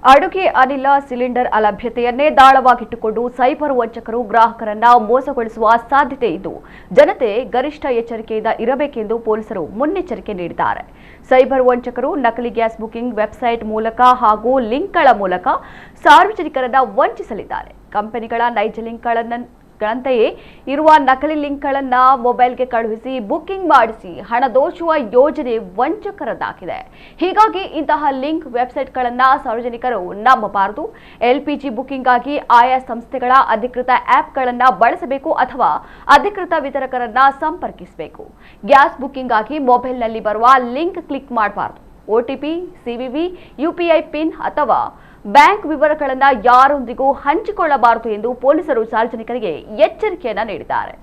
ಅಡುಗೆ ಅನಿಲ cylinder ಅಲಭ್ಯತೆಯನ್ನೇ ದಾಳವಾಗಿಟ್ಟುಕೊಂಡು cyber ವಂಚಕರು ಗ್ರಾಹಕರನ್ನ ಮೋಸಗೊಳಿಸುವ ಸಾಧ್ಯತೆ ಇದ್ದು ಜನತೆ ಗರಿಷ್ಠ ಎಚ್ಚರಿಕೆಯಿಂದ ಇರಬೇಕೆಂದು ಪೊಲೀಸರು ಮುನ್ನೆಚ್ಚರಿಕೆ ನೀಡಿದ್ದಾರೆ. ಸೈಬರ್ ವಂಚಕರು ನಕಲಿ ಗ್ಯಾಸ್ ಬುಕಿಂಗ್ ವೆಬ್ಸೈಟ್ ಮೂಲಕ ಹಾಗೂ ಲಿಂಕ್ಗಳ ಮೂಲಕ ಸಾರ್ವಜನಿಕರನ್ನ ವಂಚಿಸಲಿದ್ದಾರೆ. ಕಂಪನಿಗಳ ನೈಜ ಲಿಂಕ್ಗಳಂತೆಯೇ ಇರುವ ನಕಲಿ ಲಿಂಕ್ಗಳನ್ನ ಮೊಬೈಲ್ಗೆ ಕಳುಹಿಸಿ ಬುಕಿಂಗ್ ಮಾಡಿಸಿ ಹಣ ದೋಚುವ ಯೋಜನೆ ವಂಚಕರದ್ದಾಗಿದೆ. ಹೀಗಾಗಿ ಇಂತಹ ಲಿಂಕ್ ವೆಬ್ಸೈಟ್ಗಳನ್ನ ಸಾರ್ವಜನಿಕರು ನಂಬಬಾರದು. ಎಲ್ಪಿಜಿ ಬುಕಿಂಗ್ ಆಗಿ ಆಯಾ ಸಂಸ್ಥೆಗಳ ಅಧಿಕೃತ ಆಪ್ಗಳನ್ನ ಬಳಸಬೇಕು ಅಥವಾ ಅಧಿಕೃತ ವಿತರಕರನ್ನ ಸಂಪರ್ಕಿಸಬೇಕು. ಗ್ಯಾಸ್ ಬುಕಿಂಗ್ ಆಗಿ ಮೊಬೈಲ್ನಲ್ಲಿ ಬರುವ ಲಿಂಕ್ ಕ್ಲಿಕ್ ಮಾಡಬಾರದು. ಒಟಿಪಿ, ಸಿವಿವಿ, ಯುಪಿಐ ಪಿನ್ ಅಥವಾ ಬ್ಯಾಂಕ್ ವಿವರಗಳನ್ನು ಯಾರೊಂದಿಗೂ ಹಂಚಿಕೊಳ್ಳಬಾರದು ಎಂದು ಪೊಲೀಸರು ಸಾರ್ವಜನಿಕರಿಗೆ ಎಚ್ಚರಿಕೆಯನ್ನ ನೀಡಿದ್ದಾರೆ.